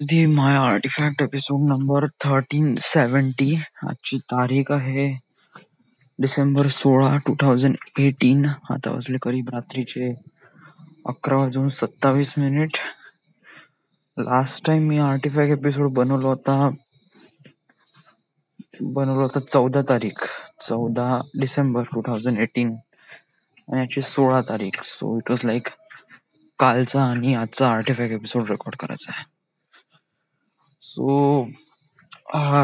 The my artifact episode number 1370. आजची तारीख आहे डिसेंबर 16, 2018. आता वाजले करीब रात्रीचे 11:27. लास्ट टाइम मी आर्टिफॅक्ट एपिसोड बनवला होता 14 डिसेंबर 2018 आणि याची 16 तारीख. सो इट वॉज लाईक कालचा आणि आजचा आर्टिफॅक्ट एपिसोड रेकॉर्ड करायचा आहे. सो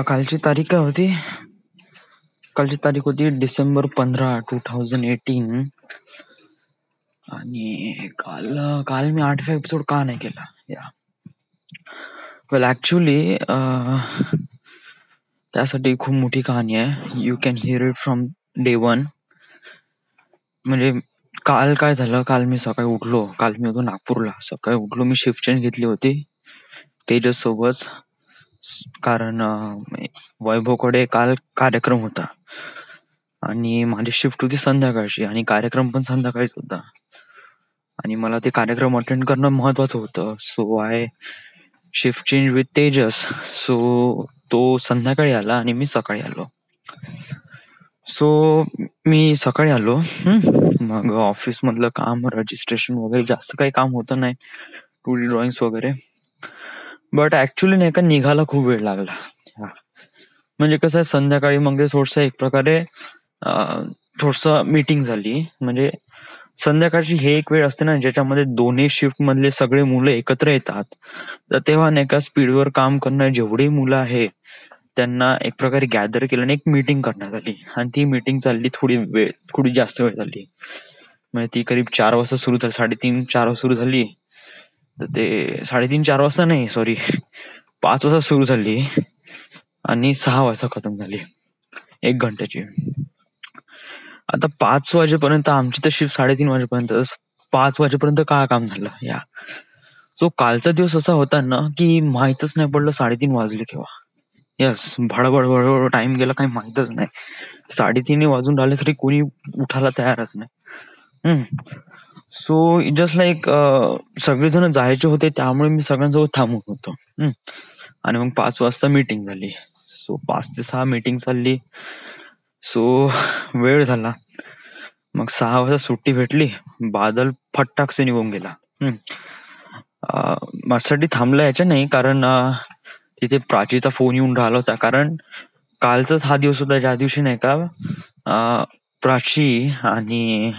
कालची तारीख काय होती? कालची तारीख होती डिसेंबर 15, 2018. आणि काल मी आर्टिफॅक्ट एपिसोड का नाही केला? वेल ऍक्च्युली त्यासाठी खूप मोठी कहाणी आहे. You can hear it from day 1. म्हणजे काल काय झालं, काल मी सकाळी उठलो. काल मी होतो नागपूरला. सकाळी उठलो, मी शिफ्ट चेंज घेतली होती तेजस सोबत. कारण वैभवकडे काल कार्यक्रम होता आणि माझी शिफ्ट होती संध्याकाळची आणि कार्यक्रम पण संध्याकाळीच होता आणि मला ते कार्यक्रम अटेंड करणं महत्वाचं होतं. So I shift change with Tejas. So तो संध्याकाळी आला आणि मी सकाळी आलो. सो मी सकाळी आलो. मग ऑफिस मधलं काम, रजिस्ट्रेशन वगैरे जास्त काही काम होतं नाही, 2D ड्रॉइंग्स वगैरे. बट ऍक्च्युली नाही का, निघायला खूप वेळ लागला. म्हणजे कसं आहे, संध्याकाळी मग ते थोडस एक प्रकारे थोडस मीटिंग झाली. म्हणजे संध्याकाळची हे एक वेळ असते ना ज्याच्यामध्ये दोन्ही शिफ्ट मधले सगळे मुलं एकत्र येतात. तर तेव्हा नाही का स्पीडवर काम करणं, जेवढी मुलं आहे त्यांना एक प्रकारे गॅदर केलं आणि एक मीटिंग करण्यात आली. आणि ती मीटिंग चालली थोडी जास्त वेळ झाली. म्हणजे ती करीब 4 वाजता सुरू झाली, 3:30-4 वाजता सुरू झाली. तर ते 3:30-4 वाजता नाही, सॉरी 5 वाजता सुरू झाली आणि 6 वाजता खतम झाली, 1 घंट्याची. आता 5 वाजेपर्यंत आमची तर शिफ्ट 3:30 वाजेपर्यंत, 5 वाजेपर्यंत काय काम झालं या. सो कालचा दिवस असा होता ना की माहीतच नाही पडलं 3:30 वाजले केव्हा. यस, भडबड टाइम गेला काही माहीतच नाही. 3:30 वाजून राहिले तरी कोणी उठायला तयारच नाही. सो इट जस्ट लाईक सगळेजण जायचे होते, त्यामुळे मी सगळ्यांसोबत थांबून होतो. आणि मग 5 वाजता मीटिंग झाली. सो 5 ते 6 मीटिंग चालली. सो वेळ झाला. मग 6 वाजता सुट्टी भेटली. बादल फटाकसे निघून गेला. माझ्यासाठी थांबला याच्या नाही, कारण तिथे प्राचीचा फोन येऊन राहिला होता. कारण कालचाच हा दिवस होता ज्या दिवशी नाही का प्राची आणि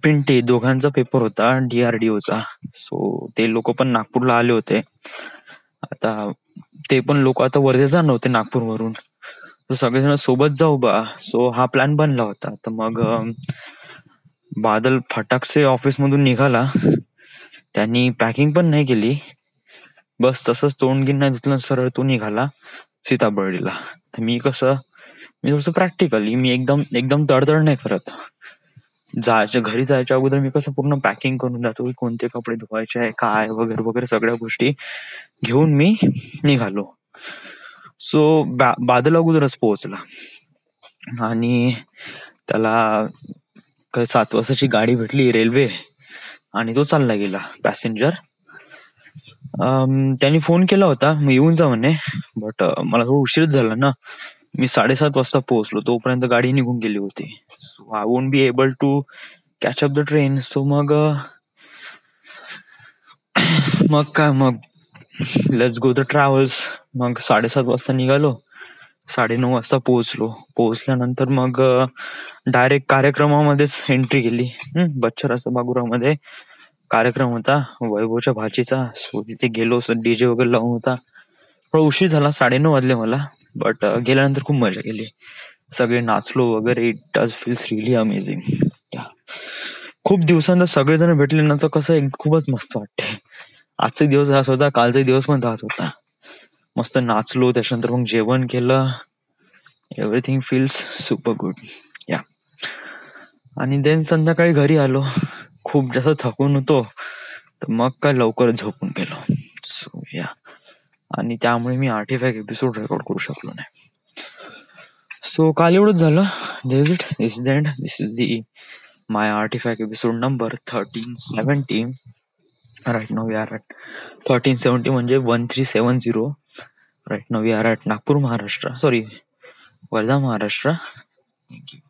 पिंटे दोघांचा पेपर होता DRDOचा. सो ते लोक पण नागपूरला आले होते. आता ते पण लोक आता वर्धेत जाणार होते नागपूरवरून. सगळेजण सोबत जाऊ बा. सो हा प्लॅन बनला होता. तर मग बादल फटाकसे ऑफिस मधून निघाला. त्यांनी पॅकिंग पण नाही केली, बस तसंच तोंडगीन नाही धुतलं, सरळ तो निघाला सीताबर्डीला. तर मी थोडस प्रॅक्टिकली, मी एकदम तडतड नाही करत. घरी जायच्या अगोदर मी कसं पूर्ण पॅकिंग करून जातो, कोणते कपडे धुवायचे आहे, काय वगैरे वगैरे सगळ्या गोष्टी घेऊन मी निघालो. सो बादल अगोदरच पोहोचला आणि त्याला 7 वाजताची गाडी भेटली रेल्वे आणि तो चालला गेला पॅसेंजर. त्यांनी फोन केला होता मग येऊन जा म्हणे, बट मला थोडं उशीरच झाला ना. मी 7:30 वाजता पोहोचलो, तोपर्यंत गाडी निघून गेली होती. So I won't be able to catch up the train. So मग लेट्स गो द ट्रॅव्हल्स. मग 7:30 वाजता निघालो, 9:30 वाजता पोहोचलो. पोहोचल्यानंतर मग डायरेक्ट कार्यक्रमामध्येच एंट्री केली. बच्चर सभागृहामध्ये कार्यक्रम होता वैभवच्या भाचीचा. सो तिथे गेलो, डीजे वगैरे लावून होता. थोडा उशीर झाला, 9:30 वाजले मला. बट गेल्यानंतर खूप मजा केली, सगळे नाचलो वगैरे. It does feels really amazing. खूप दिवसांतर सगळेजण भेटले ना, तर कसं खूपच मस्त वाटते. आजचा दिवस हाच होता, कालचा दिवस पण हाच होता. मस्त नाचलो, त्याच्यानंतर मग जेवण केलं. एव्हरीथिंग फील्स सुपर गुड या. आणि देन संध्याकाळी घरी आलो, खूप जास्त थकून होतो, तर मग काय लवकर झोपून गेलो. सो या, आणि त्यामुळे मी आर्टिफॅक्ट एपिसोड रेकॉर्ड करू शकलो नाही. सो काल एवढंच झालं. This is the end. This is the my artifact episode number 1370. Right now we are at 1370 म्हणजे 1370. Right now we are at Nagpur Maharashtra, sorry Wardha Maharashtra. Thank you.